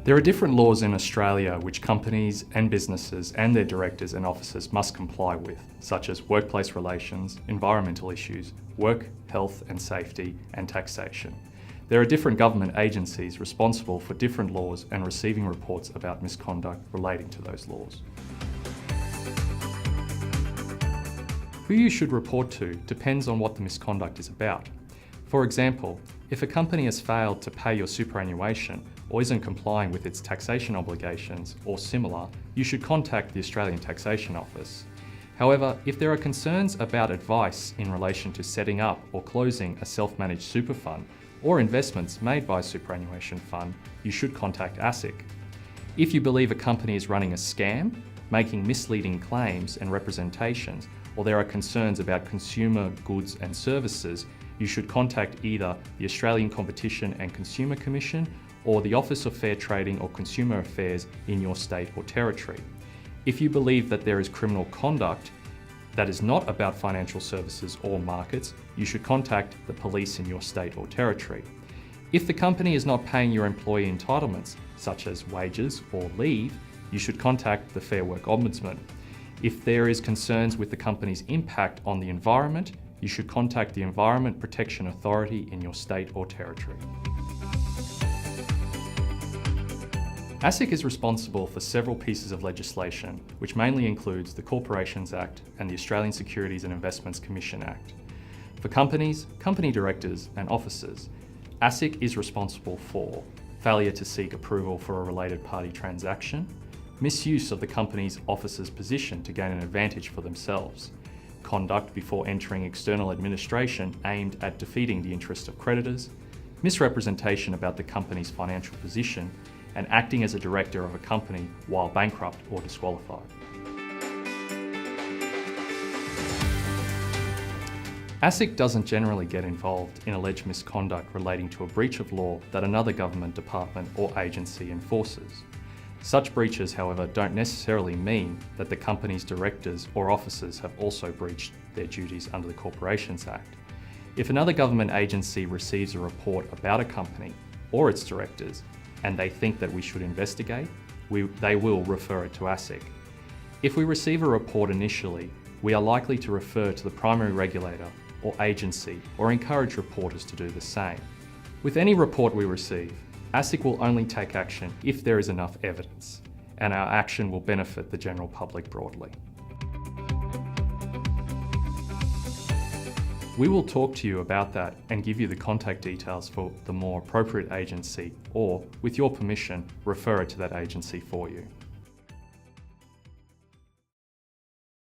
There are different laws in Australia which companies and businesses and their directors and officers must comply with, such as workplace relations, environmental issues, work, health and safety, and taxation. There are different government agencies responsible for different laws and receiving reports about misconduct relating to those laws. Who you should report to depends on what the misconduct is about. For example, if a company has failed to pay your superannuation or isn't complying with its taxation obligations or similar, you should contact the Australian Taxation Office. However, if there are concerns about advice in relation to setting up or closing a self-managed super fund or investments made by a superannuation fund, you should contact ASIC. If you believe a company is running a scam, making misleading claims and representations, or there are concerns about consumer goods and services, you should contact either the Australian Competition and Consumer Commission or the Office of Fair Trading or Consumer Affairs in your state or territory. If you believe that there is criminal conduct that is not about financial services or markets, you should contact the police in your state or territory. If the company is not paying your employee entitlements, such as wages or leave, you should contact the Fair Work Ombudsman. If there is concerns with the company's impact on the environment, you should contact the Environment Protection Authority in your state or territory. ASIC is responsible for several pieces of legislation, which mainly includes the Corporations Act and the Australian Securities and Investments Commission Act. For companies, company directors and officers, ASIC is responsible for failure to seek approval for a related party transaction, misuse of the company's officer's position to gain an advantage for themselves, conduct before entering external administration aimed at defeating the interest of creditors, misrepresentation about the company's financial position, and acting as a director of a company while bankrupt or disqualified. ASIC doesn't generally get involved in alleged misconduct relating to a breach of law that another government department or agency enforces. Such breaches, however, don't necessarily mean that the company's directors or officers have also breached their duties under the Corporations Act. If another government agency receives a report about a company or its directors and they think that we should investigate, they will refer it to ASIC. If we receive a report initially, we are likely to refer to the primary regulator or agency or encourage reporters to do the same. With any report we receive, ASIC will only take action if there is enough evidence, and our action will benefit the general public broadly. We will talk to you about that and give you the contact details for the more appropriate agency or, with your permission, refer it to that agency for you.